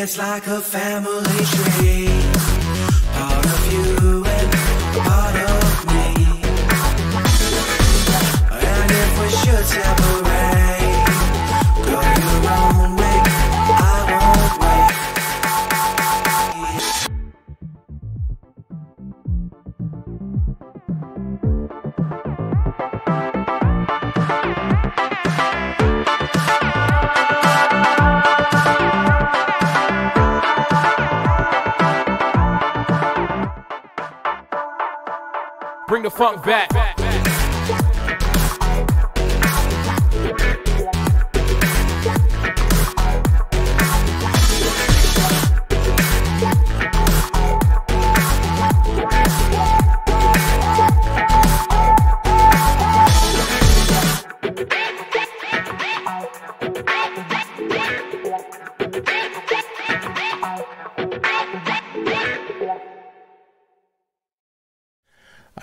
It's like a family tree, part of you and part of me. And if we should separate, go your own way, I won't wait. Bring the funk back.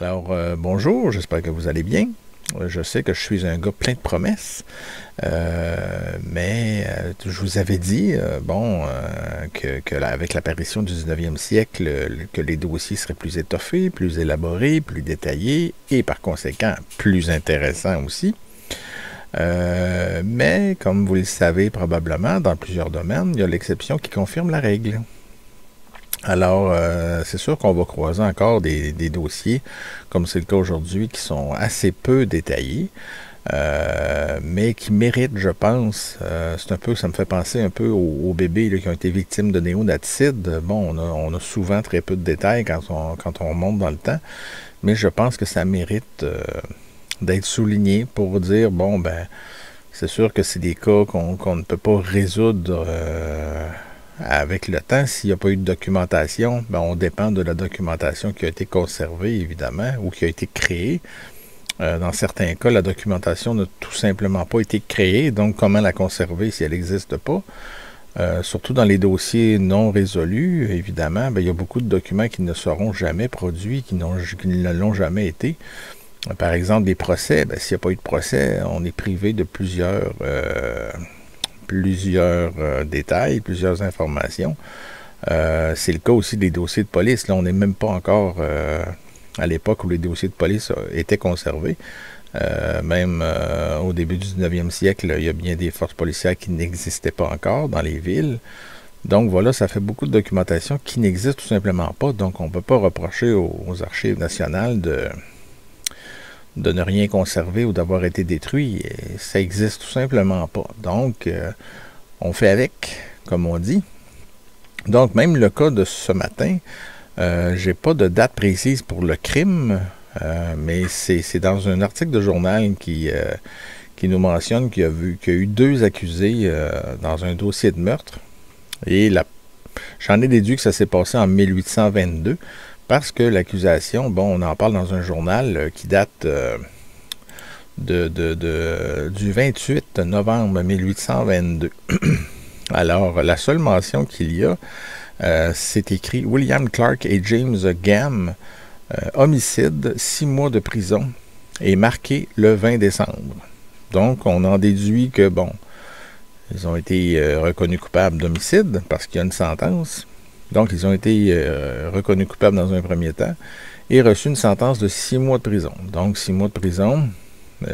Alors, bonjour, j'espère que vous allez bien. Je sais que je suis un gars plein de promesses, mais je vous avais dit, avec l'apparition du 19e siècle, que les dossiers seraient plus étoffés, plus élaborés, plus détaillés et par conséquent plus intéressants aussi. Mais, comme vous le savez probablement, dans plusieurs domaines, il y a l'exception qui confirme la règle. Alors, c'est sûr qu'on va croiser encore des dossiers, comme c'est le cas aujourd'hui, qui sont assez peu détaillés, mais qui méritent, je pense, ça me fait penser un peu aux bébés là, qui ont été victimes de néonaticides. Bon, on a souvent très peu de détails quand on remonte dans le temps, mais je pense que ça mérite d'être souligné pour dire, bon, ben, c'est sûr que c'est des cas qu'on ne peut pas résoudre avec le temps. S'il n'y a pas eu de documentation, ben on dépend de la documentation qui a été conservée, évidemment, ou qui a été créée. Dans certains cas, la documentation n'a tout simplement pas été créée, donc comment la conserver si elle n'existe pas? Surtout dans les dossiers non résolus, évidemment, ben, il y a beaucoup de documents qui ne seront jamais produits, qui ne l'ont jamais été. Par exemple, des procès, ben, s'il n'y a pas eu de procès, on est privé de plusieurs détails, plusieurs informations. C'est le cas aussi des dossiers de police. Là, on n'est même pas encore à l'époque où les dossiers de police étaient conservés. Même au début du 19e siècle, il y a bien des forces policières qui n'existaient pas encore dans les villes. Donc voilà, ça fait beaucoup de documentation qui n'existe tout simplement pas. Donc on ne peut pas reprocher aux archives nationales de ne rien conserver ou d'avoir été détruit. Et ça existe tout simplement pas. Donc, on fait avec, comme on dit. Donc, même le cas de ce matin, j'ai pas de date précise pour le crime, mais c'est dans un article de journal qui nous mentionne qu'il y a eu 2 accusés dans un dossier de meurtre. Et j'en ai déduit que ça s'est passé en 1822. Parce que l'accusation, bon, on en parle dans un journal qui date du 28 novembre 1822. Alors, la seule mention qu'il y a, c'est écrit « William Clark et James Gamm, homicide, 6 mois de prison, et marqué le 20 décembre. » Donc, on en déduit que, bon, ils ont été reconnus coupables d'homicide parce qu'il y a une sentence. Donc, ils ont été reconnus coupables dans un premier temps et reçu une sentence de 6 mois de prison. Donc, 6 mois de prison,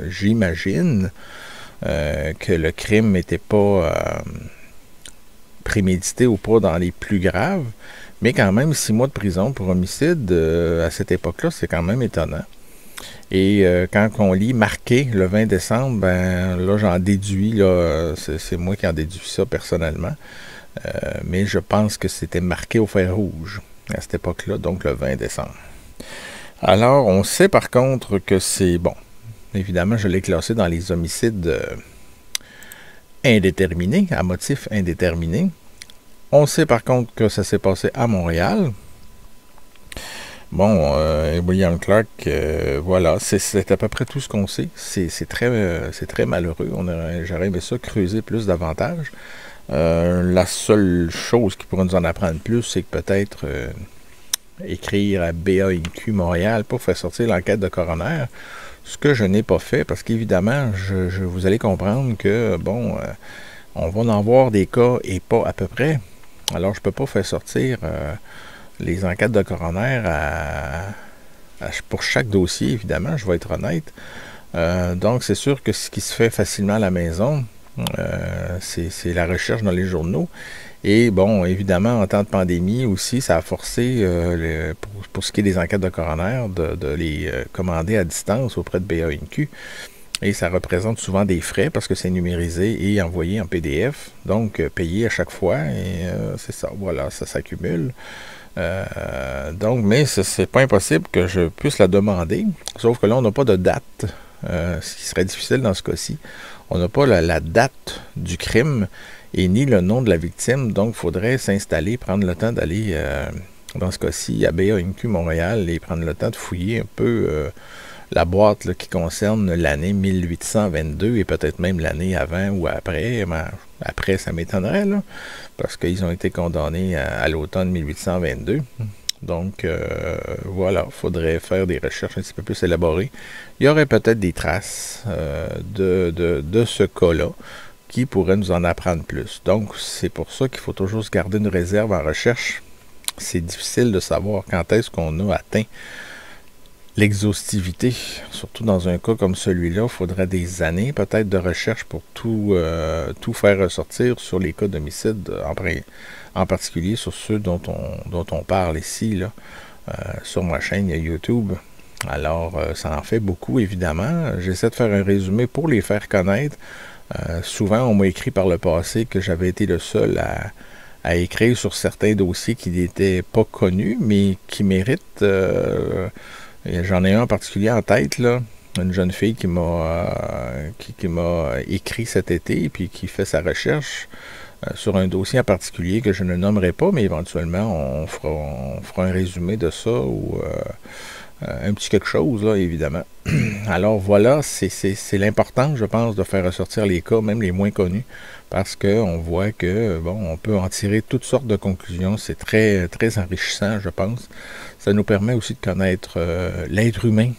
j'imagine que le crime n'était pas prémédité ou pas dans les plus graves, mais quand même 6 mois de prison pour homicide, à cette époque-là, c'est quand même étonnant. Et quand on lit marqué le 20 décembre, ben là j'en déduis, là, c'est moi qui en déduis ça personnellement. Mais je pense que c'était marqué au fer rouge à cette époque-là, donc le 20 décembre. Alors, on sait par contre que c'est bon. Évidemment, je l'ai classé dans les homicides indéterminés, à motif indéterminé. On sait par contre que ça s'est passé à Montréal. Bon, William Clark, voilà, c'est à peu près tout ce qu'on sait. C'est très malheureux. J'aurais aimé ça creuser plus davantage. La seule chose qui pourrait nous en apprendre plus, c'est que peut-être écrire à BANQ Montréal pour faire sortir l'enquête de coroner, ce que je n'ai pas fait, parce qu'évidemment, vous allez comprendre que, bon, on va en voir des cas et pas à peu près. Alors, je ne peux pas faire sortir les enquêtes de coroner pour chaque dossier, évidemment, je vais être honnête. Donc, c'est sûr que ce qui se fait facilement à la maison, c'est la recherche dans les journaux. Et bon, évidemment, en temps de pandémie aussi, ça a forcé, pour ce qui est des enquêtes de coroner, de les commander à distance auprès de BANQ. Et ça représente souvent des frais parce que c'est numérisé et envoyé en PDF. Donc, payé à chaque fois. Et c'est ça, voilà, ça s'accumule. Donc, mais c'est pas impossible que je puisse la demander. Sauf que là, on n'a pas de date. Ce qui serait difficile dans ce cas-ci. On n'a pas la date du crime et ni le nom de la victime. Donc, il faudrait s'installer, prendre le temps d'aller, dans ce cas-ci, à BANQ Montréal et prendre le temps de fouiller un peu la boîte là, qui concerne l'année 1822 et peut-être même l'année avant ou après. Mais après, ça m'étonnerait, là, parce qu'ils ont été condamnés à l'automne 1822. Donc, voilà, il faudrait faire des recherches un petit peu plus élaborées. Il y aurait peut-être des traces de ce cas-là qui pourraient nous en apprendre plus. Donc, c'est pour ça qu'il faut toujours se garder une réserve en recherche. C'est difficile de savoir quand est-ce qu'on a atteint l'exhaustivité. Surtout dans un cas comme celui-là, il faudrait des années peut-être de recherche pour tout faire ressortir sur les cas d'homicide, en particulier sur ceux dont on parle ici, là, sur ma chaîne YouTube. Alors, ça en fait beaucoup, évidemment. J'essaie de faire un résumé pour les faire connaître. Souvent, on m'a écrit par le passé que j'avais été le seul à écrire sur certains dossiers qui n'étaient pas connus, mais qui méritent... J'en ai un en particulier en tête, là, une jeune fille qui m'a écrit cet été, puis qui fait sa recherche sur un dossier en particulier que je ne nommerai pas, mais éventuellement, on fera un résumé de ça ou un petit quelque chose, là, évidemment. Alors voilà, c'est l'important, je pense, de faire ressortir les cas, même les moins connus, parce qu'on voit que, bon, on peut en tirer toutes sortes de conclusions. C'est très, très enrichissant, je pense. Ça nous permet aussi de connaître l'être humain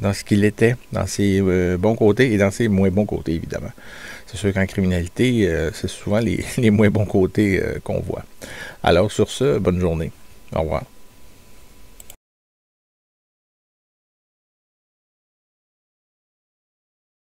dans ce qu'il était, dans ses bons côtés et dans ses moins bons côtés, évidemment. C'est sûr qu'en criminalité, c'est souvent les moins bons côtés qu'on voit. Alors, sur ce, bonne journée. Au revoir.